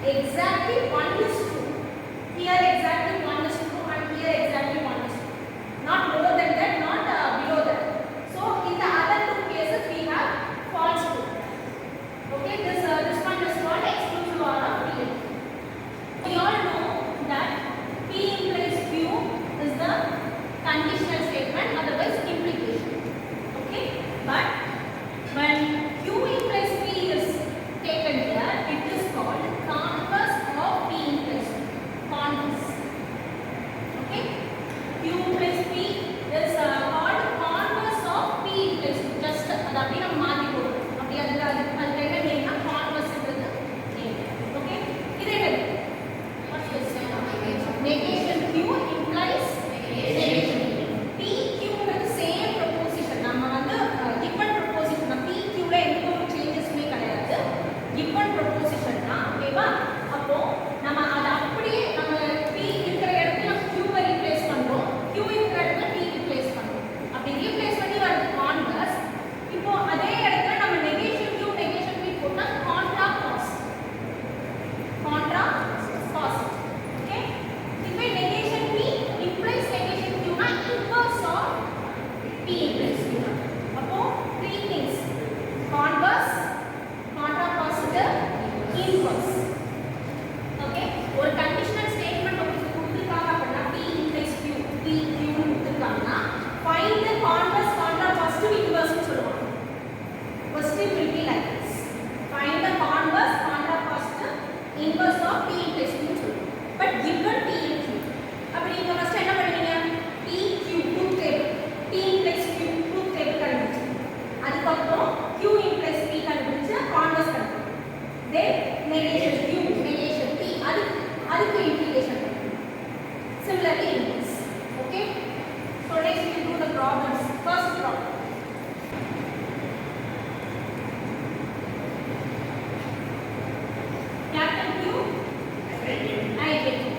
Exactly 1 is 2. Here exactly 1 is 2 and here exactly 1 is 2. problems. First problem. Captain Q. I get it.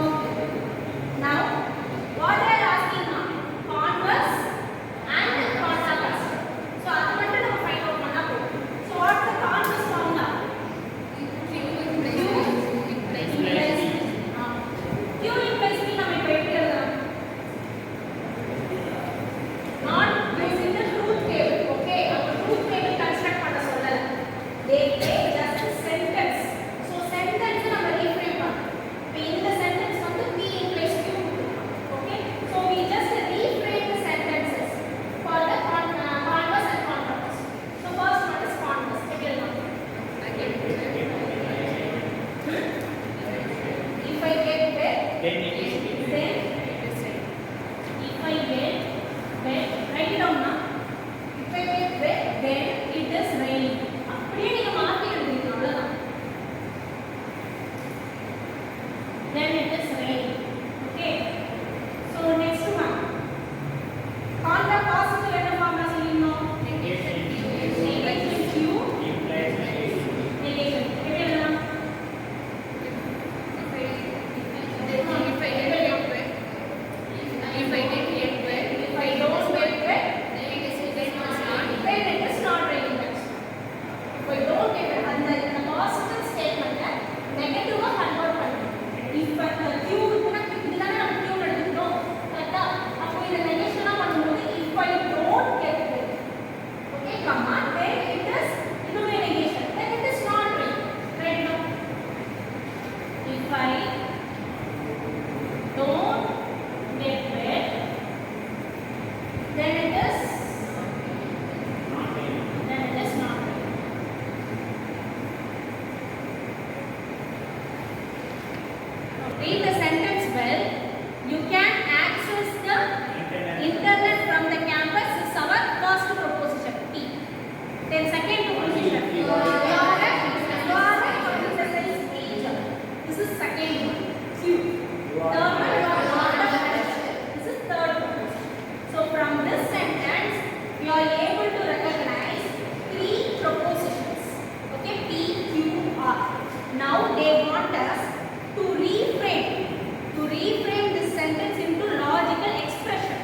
Okay. Now, what they are asking now? Converse and converse. So, அது மட்டும் நம்ம find out பண்ணா போதும். So, what's the converse formula? Q implies P. Q implies P நம்ம இப்ப எப்படி எழுதலாம்? Not using the truth table. Okay, அப்ப truth table construct பண்ண சொல்லல. They just sentence. So, sentence நம்ம reframe பண்ணணும். இப்ப இந்த sentence வந்து P implies Q. Okay, so we just reframe the sentences for the converse and converse. So, first one is converse. எப்படி எழுதலாம்? If I get wet, then if I get wet, write it down now. If I get wet, then it is raining. அப்படியே நீங்க மாத்தி எழுதுறீங்க அவ்வளவுதான். Then it is raining. Okay. So next one. Contra positive என்ன formula சொல்லிருந்தோம்? Negation Q implies negation. negation. எப்படி எழுதலாம்? If I don't get wet, then it is not raining. If I don't get wet, அந்த positive statement நெகட்டிவா convert பண்ணணும். இப்ப Q இருக்குன்னா இதுதானே நம்ம Q எடுத்துட்டோம். கரெக்ட்டா? அப்போ இந்த நெகேஷனா பண்ணும்போது if I don't get wet. Okay, comma, then it is இன்னொரு negation. Then it is not raining. Right now. If I don't get wet, then it is not raining. Read the sentence well. You can access the internet from the campus is our first proposition P. Then second proposition. You are a computer is teacher. This is second one. Q. Third one. You are not a fresher. This is third proposition. So from this sentence, you are able to recognize three propositions. Okay, P, Q, R. Now they want us to reframe this sentence into logical expression.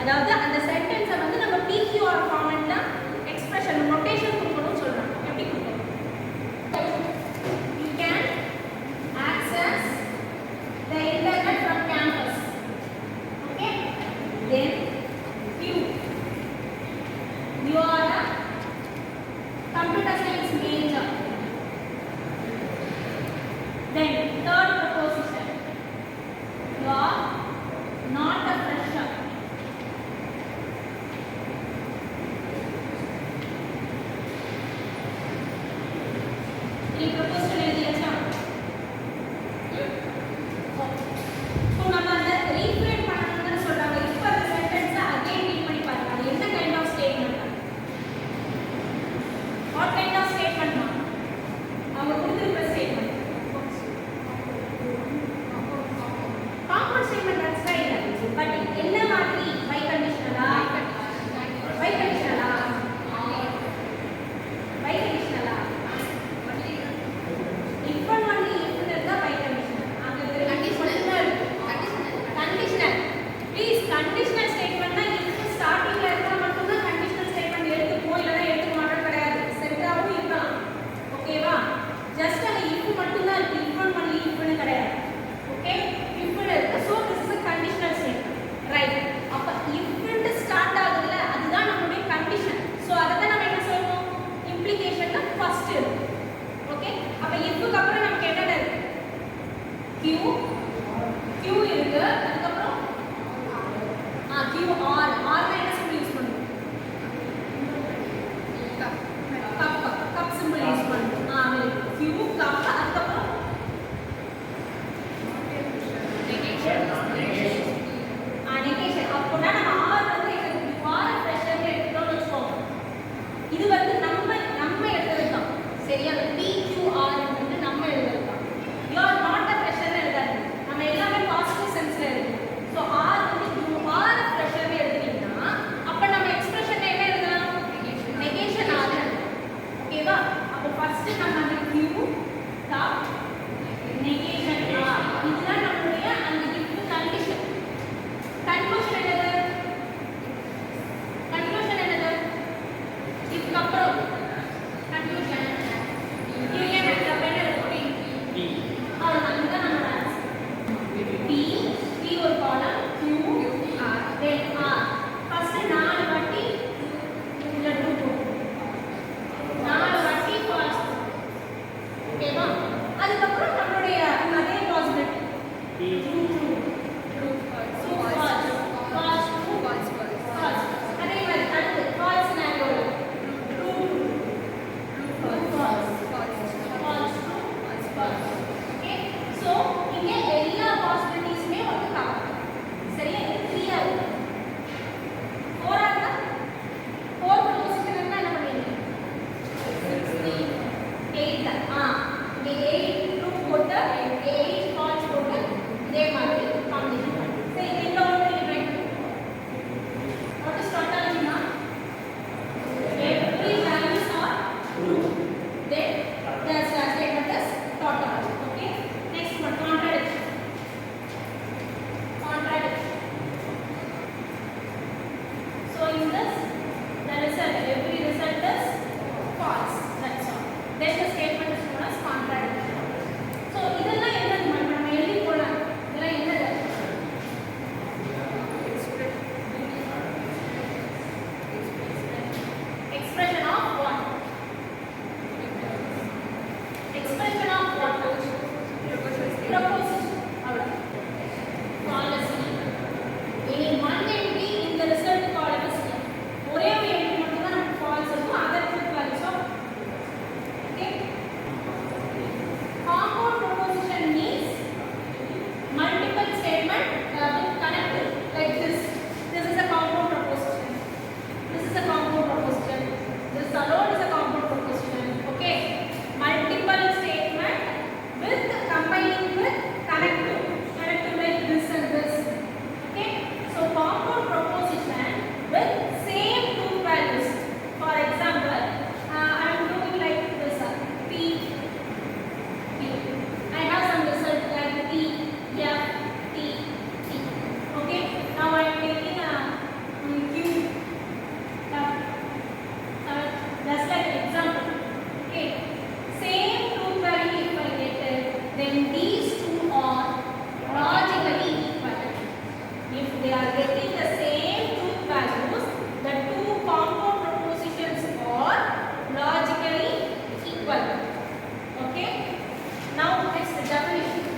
அதாவது அந்த சென்டென்ஸை வந்து நம்ம PQR ஃபார்மட்ல expression notation கொடுக்கணும்னு சொல்றாங்க. எப்படி கொடுக்கணும்? You can access the internet from campus. Okay? Then Q. You are a computer science major. Then third proposition. You are not a fresher. Three proposition எழுதியாச்சா? So நம்ம அந்த reframe பண்ணணும்னு சொல்றாங்க. இப்ப அந்த sentence again read பண்ணி பாருங்க. அது என்ன kind of statement? What kind of statement? அவங்க கொடுத்திருக்கிற statement. Compound statement, that's right. But என்ன மாதிரி? By conditional-ஆ? By conditional-ஆ? By conditional-ஆ? If and only if இருந்தா by conditional. அங்க conditional. Please, conditional statement-னா if starting-ல இருந்தா மட்டும் தான் conditional statement எடுத்துப்போம், இல்லனா எடுத்துக்க மாட்டோம் கிடையாது. சென்டராவும் இருக்கலாம். ஓகேவா? Just அந்த if மட்டும் தான் இருக்கு. If and only if-னு கிடையாது. Okay? If-னு இருக்கு. So this is a conditional statement. Right. அப்ப if-னு start ஆகுதுல, அதுதான் நம்மளுடைய condition. So அத தான் நம்ம என்ன சொல்றோம்? Implication-ல first இருக்கு. Okay? அப்ப if-க்கு அப்புறம் நமக்கு என்ன இருக்கு? Q இருக்கு. அதுக்கப்புறம் QR. R னா என்ன symbol யூஸ் பண்ணுவோம்? cup symbol யூஸ் பண்ணுவோம். Q cup. அதுக்கப்புறம் negation. அப்போனா நம்ம R வந்து you are a fresher ன்னு எடுத்துட்டோம்னு வச்சுக்கோங்க. இது வந்து நம்ம எடுத்துக்கலாம். சரியா? அந்த PQR வந்து நம்ம எழுதலாம். You are not a fresher ன்னு எழுதாதீங்க. நம்ம எல்லாமே பாசிட்டிவ் சென்ஸ்ல இருக்கு. if they are getting the same truth values, the two compound propositions are logically equal. Okay? Now next definition.